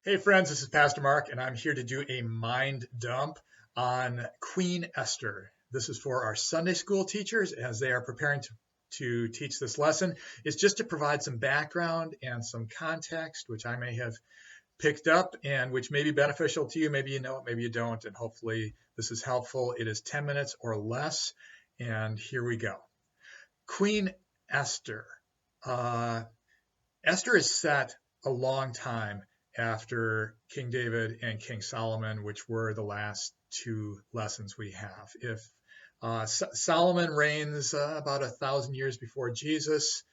Hey friends, this is Pastor Mark, and I'm here to do a mind dump on Queen Esther. This is for our Sunday school teachers as they are preparing to teach this lesson. It's just to provide some background and some context, which I may have picked up and which may be beneficial to you. Maybe you know it, maybe you don't, and hopefully this is helpful. It is 10 minutes or less, and here we go. Queen Esther. Esther is set a long time after King David and King Solomon, which were the last two lessons we have. If Solomon reigns about 1,000 years before Jesus,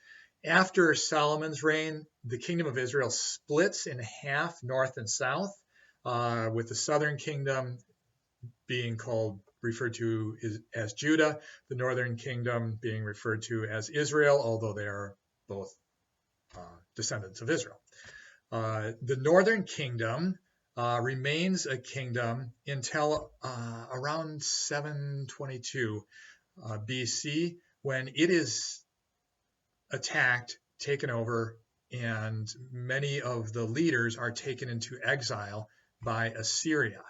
after Solomon's reign, the kingdom of Israel splits in half, north and south, with the southern kingdom being referred to as Judah, the northern kingdom being referred to as Israel, although they are both descendants of Israel. The northern kingdom remains a kingdom until around 722 BC, when it is attacked, taken over, and many of the leaders are taken into exile by Assyria.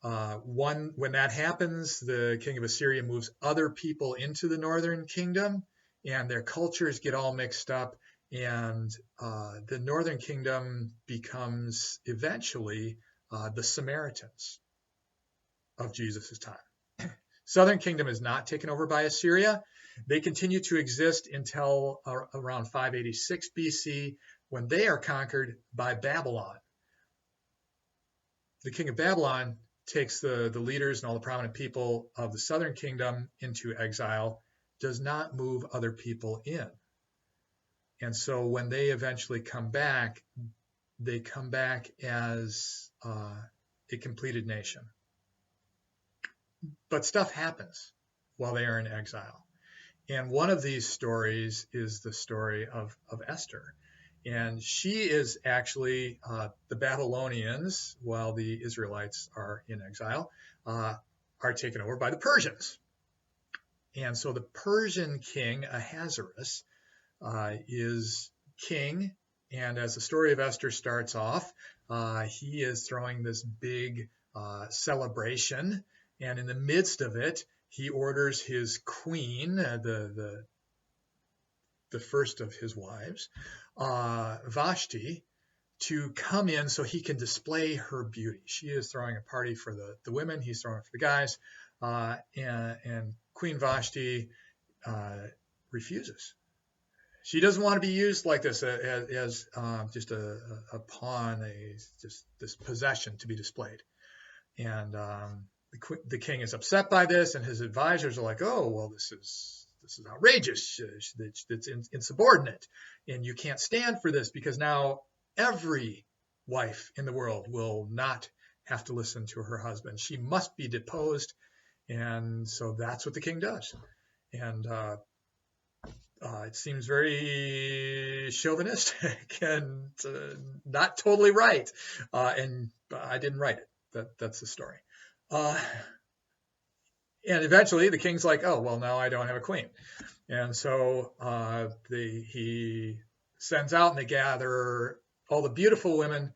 When that happens, the king of Assyria moves other people into the northern kingdom, and their cultures get all mixed up. And the northern kingdom becomes eventually the Samaritans of Jesus' time. Southern kingdom is not taken over by Assyria. They continue to exist until around 586 BC, when they are conquered by Babylon. The king of Babylon takes the leaders and all the prominent people of the southern kingdom into exile, does not move other people in. And so when they eventually come back, they come back as a completed nation. But stuff happens while they are in exile. And one of these stories is the story of Esther. And she is actually the Babylonians, while the Israelites are in exile, are taken over by the Persians. And so the Persian king, Ahasuerus, is king, and as the story of Esther starts off, he is throwing this big celebration, and in the midst of it, he orders his queen, the first of his wives, Vashti, to come in so he can display her beauty. She is throwing a party for the women, he's throwing it for the guys, and Queen Vashti refuses. She doesn't want to be used like this as just a pawn, just this possession to be displayed. And the king is upset by this, and his advisors are like, "Oh, well, this is outrageous. It's insubordinate, and you can't stand for this, because now every wife in the world will not have to listen to her husband. She must be deposed." And so that's what the king does. And it seems very chauvinistic and not totally right. And I didn't write it. That's the story. And eventually the king's like, "Oh, well, now I don't have a queen." And so he sends out, and they gather all the beautiful women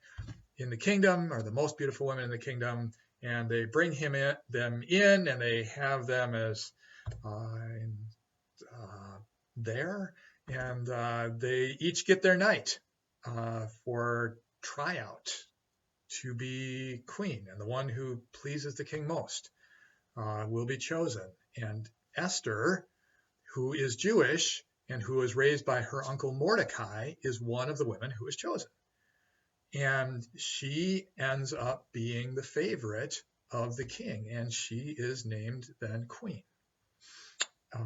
in the kingdom, or the most beautiful women in the kingdom, and they bring them in, and they have them as there, and they each get their night for tryout to be queen, and the one who pleases the king most will be chosen. And Esther, who is Jewish and who was raised by her uncle Mordecai, is one of the women who is chosen, and she ends up being the favorite of the king, and she is named then queen,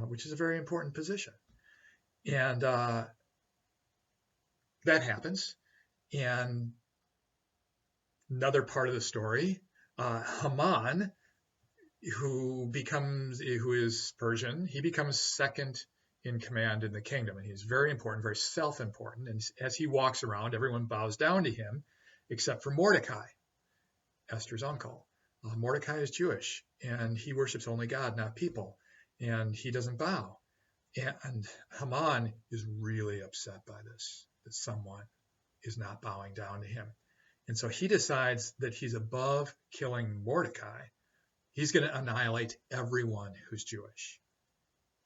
which is a very important position. And that happens. And another part of the story, Haman, who is Persian, he becomes second in command in the kingdom, and he's very important, very self-important. And as he walks around, everyone bows down to him, except for Mordecai, Esther's uncle. Mordecai is Jewish, and he worships only God, not people, and he doesn't bow. And Haman is really upset by this, that someone is not bowing down to him. And so he decides that he's above killing Mordecai. He's going to annihilate everyone who's Jewish.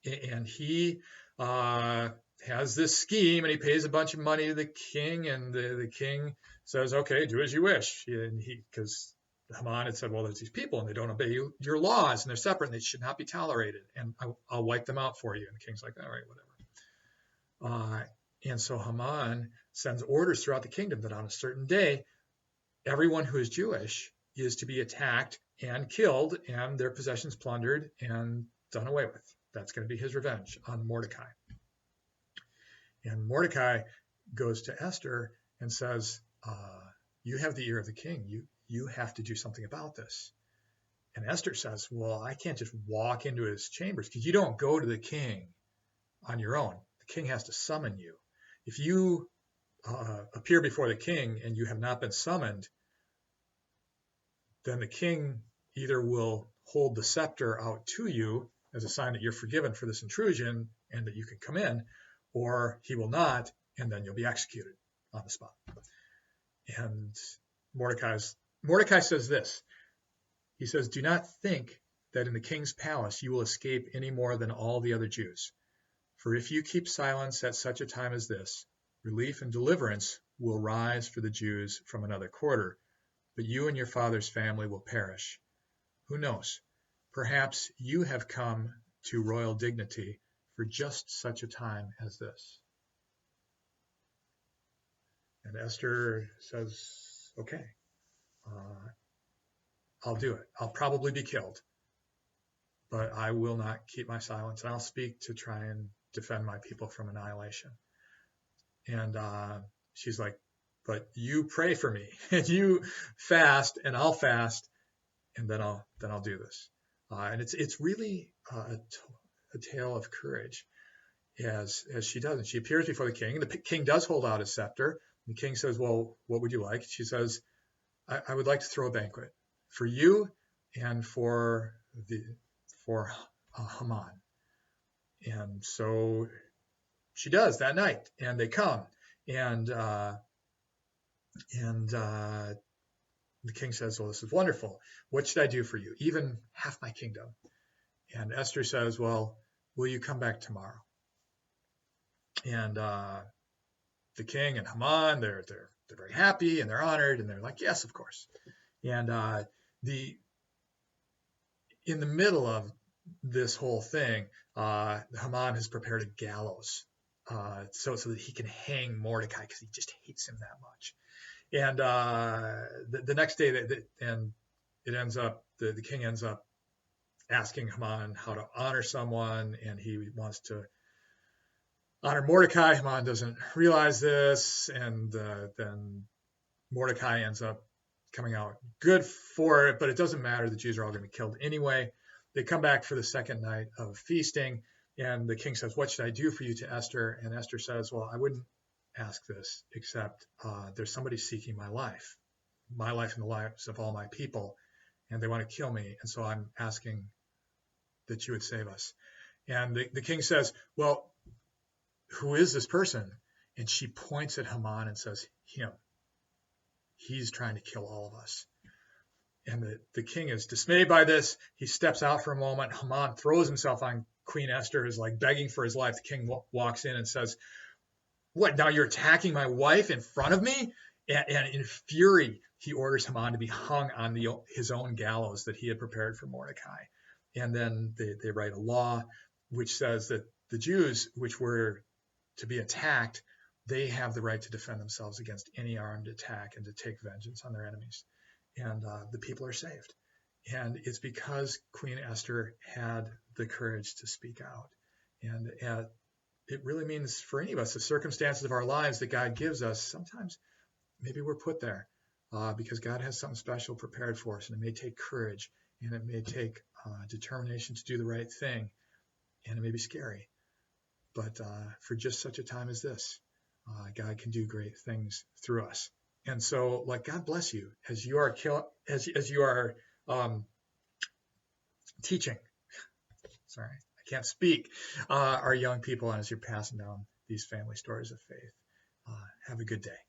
And he has this scheme, and he pays a bunch of money to the king, and the king says, okay, do as you wish. And because Haman had said, well, there's these people, and they don't obey your laws, and they're separate, and they should not be tolerated, and I'll wipe them out for you. And the king's like, all right, whatever. And so Haman sends orders throughout the kingdom that on a certain day, everyone who is Jewish is to be attacked and killed, and their possessions plundered and done away with. That's going to be his revenge on Mordecai. And Mordecai goes to Esther and says, you have the ear of the king. You have to do something about this. And Esther says, well, I can't just walk into his chambers, because you don't go to the king on your own. The king has to summon you. If you appear before the king and you have not been summoned, then the king either will hold the scepter out to you as a sign that you're forgiven for this intrusion and that you can come in, or he will not, and then you'll be executed on the spot. And Mordecai says this. He says, do not think that in the king's palace you will escape any more than all the other Jews. For if you keep silence at such a time as this, relief and deliverance will rise for the Jews from another quarter, but you and your father's family will perish. Who knows? Perhaps you have come to royal dignity for just such a time as this. And Esther says, okay, I'll do it. I'll probably be killed, but I will not keep my silence, and I'll speak to try and defend my people from annihilation. And she's like, but you pray for me, and you fast, and I'll fast, and then I'll do this. And it's really a tale of courage as she does. And she appears before the king, and the king does hold out his scepter. The king says, well, what would you like? She says, I would like to throw a banquet for you and for Haman. And so she does that night, and they come, and the king says, well, this is wonderful. What should I do for you? Even half my kingdom. And Esther says, well, will you come back tomorrow? And the king and Haman, they're very happy, and they're honored, and they're like, yes, of course. And in the middle of this whole thing, Haman has prepared a gallows so that he can hang Mordecai, because he just hates him that much. And the next day, and it ends up, the king ends up asking Haman how to honor someone, and he wants to honor Mordecai. Haman doesn't realize this, and then Mordecai ends up coming out good for it, but it doesn't matter. The Jews are all going to be killed anyway. They come back for the second night of feasting, and the king says, what should I do for you to Esther? And Esther says, well, I wouldn't ask this, except there's somebody seeking my life and the lives of all my people, and they want to kill me, and so I'm asking that you would save us. And the king says, well, who is this person? And she points at Haman and says, him. He's trying to kill all of us. And the king is dismayed by this. He steps out for a moment. Haman throws himself on Queen Esther, is like begging for his life. The king walks in and says, what, now you're attacking my wife in front of me? And in fury, he orders Haman to be hung on his own gallows that he had prepared for Mordecai. And then they write a law which says that the Jews, which were to be attacked, they have the right to defend themselves against any armed attack and to take vengeance on their enemies. And the people are saved. And it's because Queen Esther had the courage to speak out. And it really means for any of us, the circumstances of our lives that God gives us, sometimes maybe we're put there because God has something special prepared for us. And it may take courage, and it may take determination to do the right thing. And it may be scary. But for just such a time as this, God can do great things through us. And so, like, God bless you as you are teaching. Sorry, I can't speak. Our young people, and as you're passing down these family stories of faith. Have a good day.